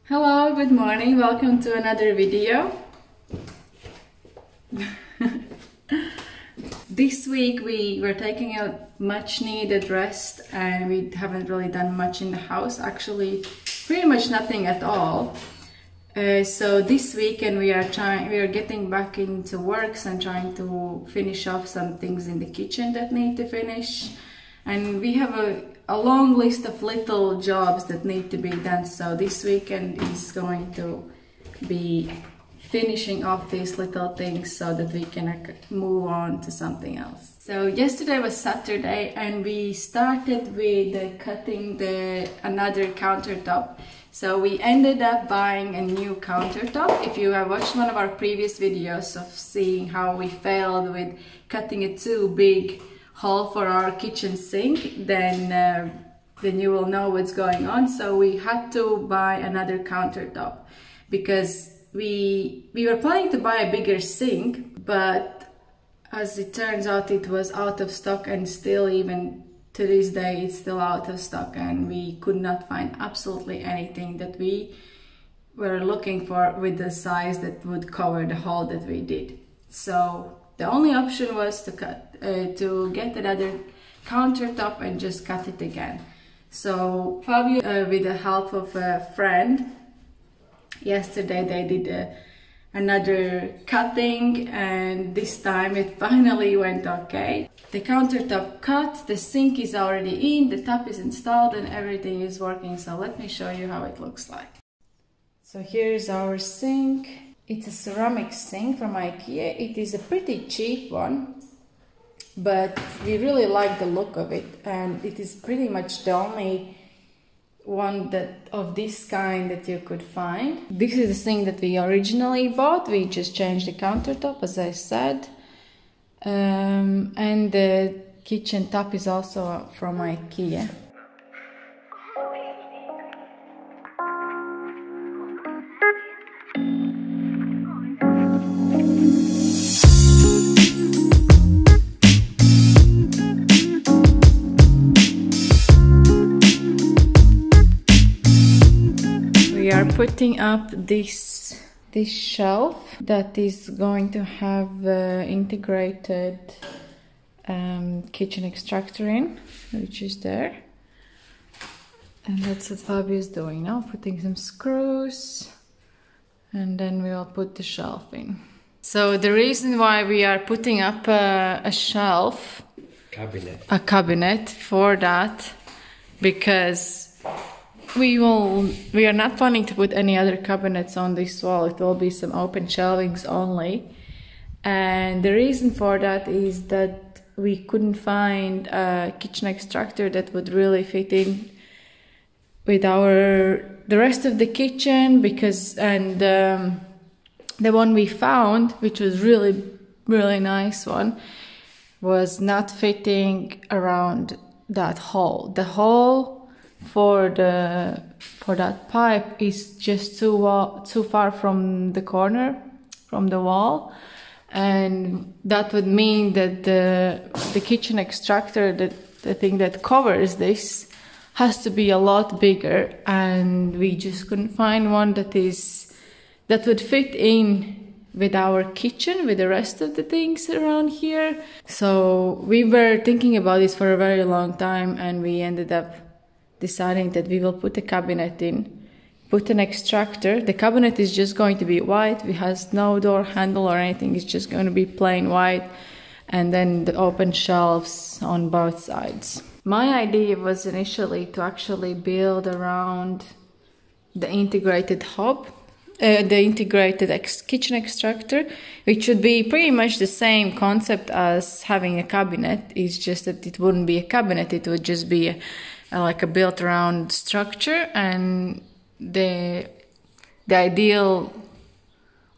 Hello, good morning, welcome to another video. This week we were taking a much needed rest and we haven't really done much in the house, actually pretty much nothing at all. So this weekend we are getting back into works and trying to finish off some things in the kitchen that need to finish. And we have a long list of little jobs that need to be done, so this weekend is going to be finishing off these little things so that we can move on to something else. So yesterday was Saturday and we started with cutting another countertop. So we ended up buying a new countertop. If you have watched one of our previous videos of seeing how we failed with cutting a too big hole for our kitchen sink, then you will know what's going on. So we had to buy another countertop because we were planning to buy a bigger sink, but as it turns out it was out of stock, and still even to this day it's still out of stock, and we could not find absolutely anything that we were looking for with the size that would cover the hole that we did. So the only option was to get another countertop and just cut it again. So Fabio, with the help of a friend, yesterday they did another cutting, and this time it finally went okay. The countertop cut, the sink is already in, the tap is installed and everything is working. So let me show you how it looks like. So here's our sink. It's a ceramic sink from IKEA. It is a pretty cheap one, but we really like the look of it, and it is pretty much the only one of this kind that you could find. This is the sink that we originally bought. We just changed the countertop, as I said, and the kitchen tap is also from IKEA. We are putting up this shelf that is going to have integrated kitchen extractor in, which is there, and that's what Fabio is doing now, putting some screws, and then we will put the shelf in. So the reason why we are putting up a shelf, a cabinet for that, because we are not planning to put any other cabinets on this wall. It will be some open shelvings only, and the reason for that is that we couldn't find a kitchen extractor that would really fit in with the rest of the kitchen, because the one we found, which was really nice one, was not fitting around that hole. The hole for that pipe is just too far from the corner, from the wall, and that would mean that the kitchen extractor, the thing that covers this, has to be a lot bigger, and we just couldn't find one that would fit in with our kitchen, with the rest of the things around here. So we were thinking about this for a very long time, and we ended up deciding that we will put a cabinet in, put an extractor. The cabinet is just going to be white. It has no door handle or anything. It's just going to be plain white, and then the open shelves on both sides. My idea was initially to actually build around the integrated hob, the integrated kitchen extractor, which would be pretty much the same concept as having a cabinet. It's just that it wouldn't be a cabinet, it would just be like a built around structure, and the ideal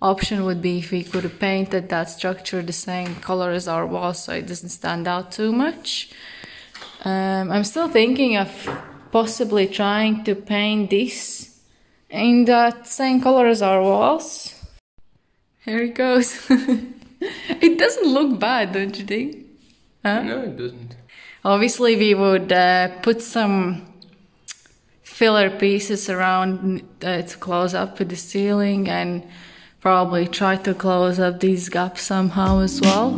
option would be if we could have painted that structure the same color as our walls so it doesn't stand out too much. I'm still thinking of possibly trying to paint this in that same color as our walls. Here it goes. It doesn't look bad, don't you think? Huh? No, it doesn't. Obviously we would put some filler pieces around to close up with the ceiling, and probably try to close up these gaps somehow as well.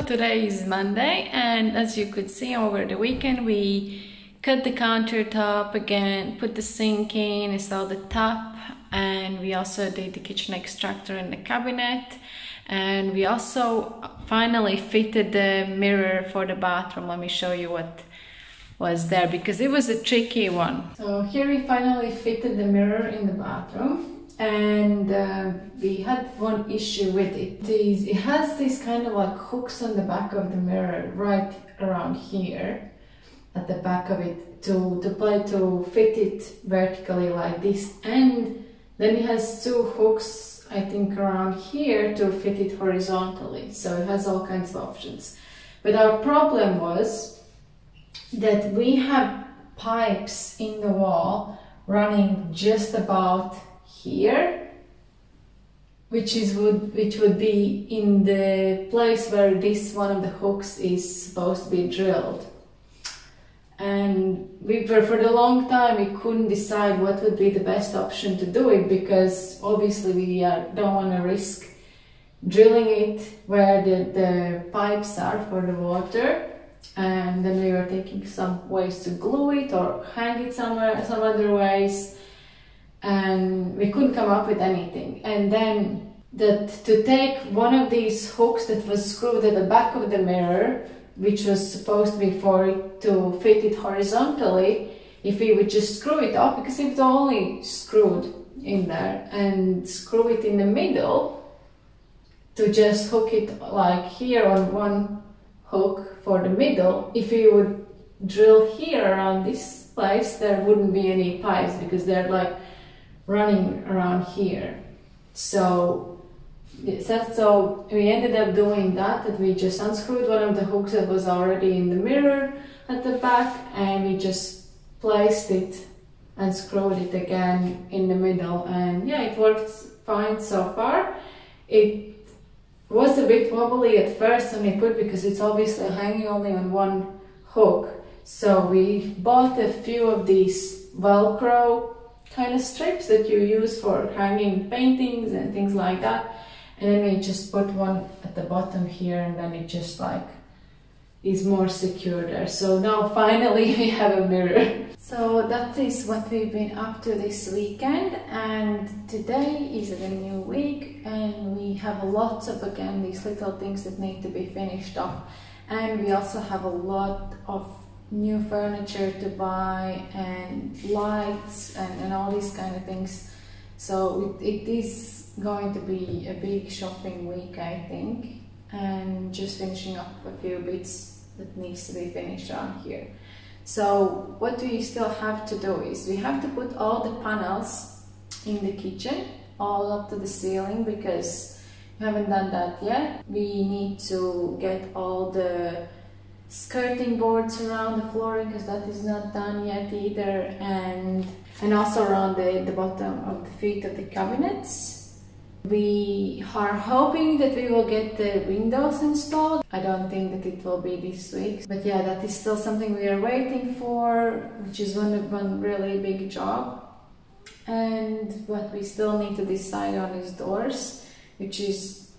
Today is Monday, and as you could see, over the weekend we cut the countertop again, put the sink in, installed the tap, and we also did the kitchen extractor in the cabinet, and we also finally fitted the mirror for the bathroom. Let me show you what was there, because it was a tricky one. So here we finally fitted the mirror in the bathroom. And we had one issue with it. It has these kind of like hooks on the back of the mirror, right around here at the back of it, to fit it vertically like this, and then it has two hooks, I think, around here to fit it horizontally. So it has all kinds of options. But our problem was that we have pipes in the wall running just about here, which would be in the place where this one of the hooks is supposed to be drilled. And for the long time we couldn't decide what would be the best option to do it, because obviously we don't want to risk drilling it where the pipes are for the water, and then we were thinking some ways to glue it or hang it somewhere, some other ways, and we couldn't come up with anything. And then to take one of these hooks that was screwed at the back of the mirror, which was supposed to be for it to fit it horizontally, if we would just screw it up, because if it's only screwed in there, and screw it in the middle, to just hook it like here on one hook for the middle, if we would drill here around this place, there wouldn't be any pipes, because they're like running around here. So we ended up doing that we just unscrewed one of the hooks that was already in the mirror at the back, and we just placed it and screwed it again in the middle, and yeah, it worked fine so far. It was a bit wobbly at first when we put, because it's obviously hanging only on one hook. So we bought a few of these Velcro kind of strips that you use for hanging paintings and things like that, and then we just put one at the bottom here, and then it just like is more secure there. So now finally we have a mirror. So that is what we've been up to this weekend, and today is a new week, and we have lots of, again, these little things that need to be finished off, and we also have a lot of new furniture to buy and lights and all these kind of things. So it is going to be a big shopping week, I think, and just finishing up a few bits that needs to be finished around here. So what we still have to do is we have to put all the panels in the kitchen all up to the ceiling, because we haven't done that yet. We need to get all the skirting boards around the flooring, because that is not done yet either, and also around the bottom of the feet of the cabinets. We are hoping that we will get the windows installed. I don't think that it will be this week, but yeah, that is still something we are waiting for, which is one really big job. And what we still need to decide on is doors, which is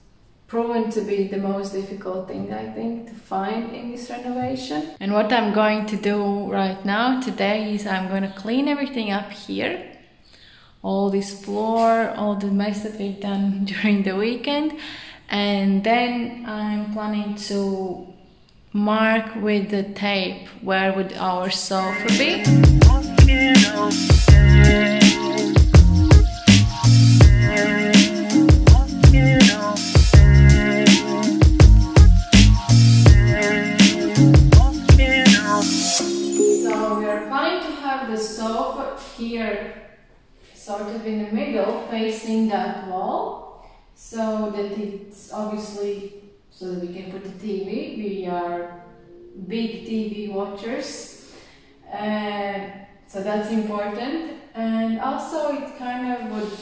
proven to be the most difficult thing, I think, to find in this renovation. And what I'm going to do right now today is I'm going to clean everything up here, all this floor, all the mess that we've done during the weekend, and then I'm planning to mark with the tape where would our sofa be. Here, sort of in the middle, facing that wall. so that it's obviously so that we can put the TV. We are big TV watchers, so that's important. And also it kind of would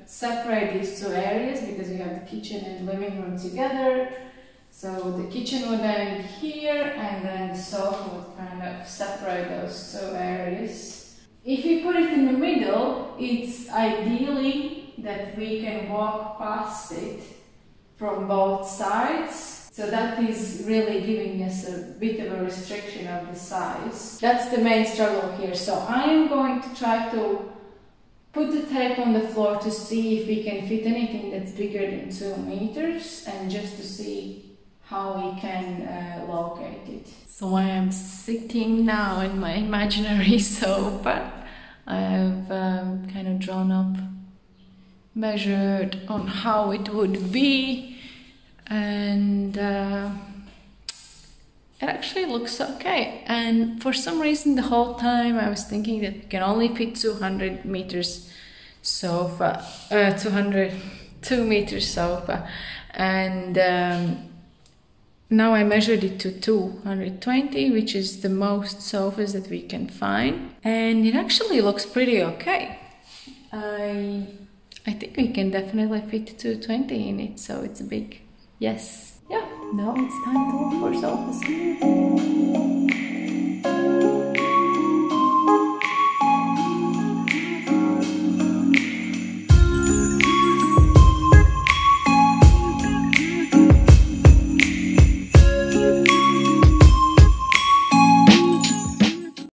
separate these two areas because we have the kitchen and living room together. So the kitchen would end here and then the sofa would kind of separate those two areas. If we put it in the middle, it's ideally that we can walk past it from both sides. So that is really giving us a bit of a restriction of the size. That's the main struggle here. So I am going to try to put the tape on the floor to see if we can fit anything that's bigger than 2 meters and just to see how we can locate it. So I am sitting now in my imaginary sofa. I have kind of drawn up, measured on how it would be, and it actually looks okay. And for some reason the whole time I was thinking that we can only fit 200 meters sofa, 2 meters sofa, and now I measured it to 220, which is the most sofas that we can find, and it actually looks pretty okay. I think we can definitely fit 220 in it, so it's a big yes. Yeah, now it's time to look for sofas.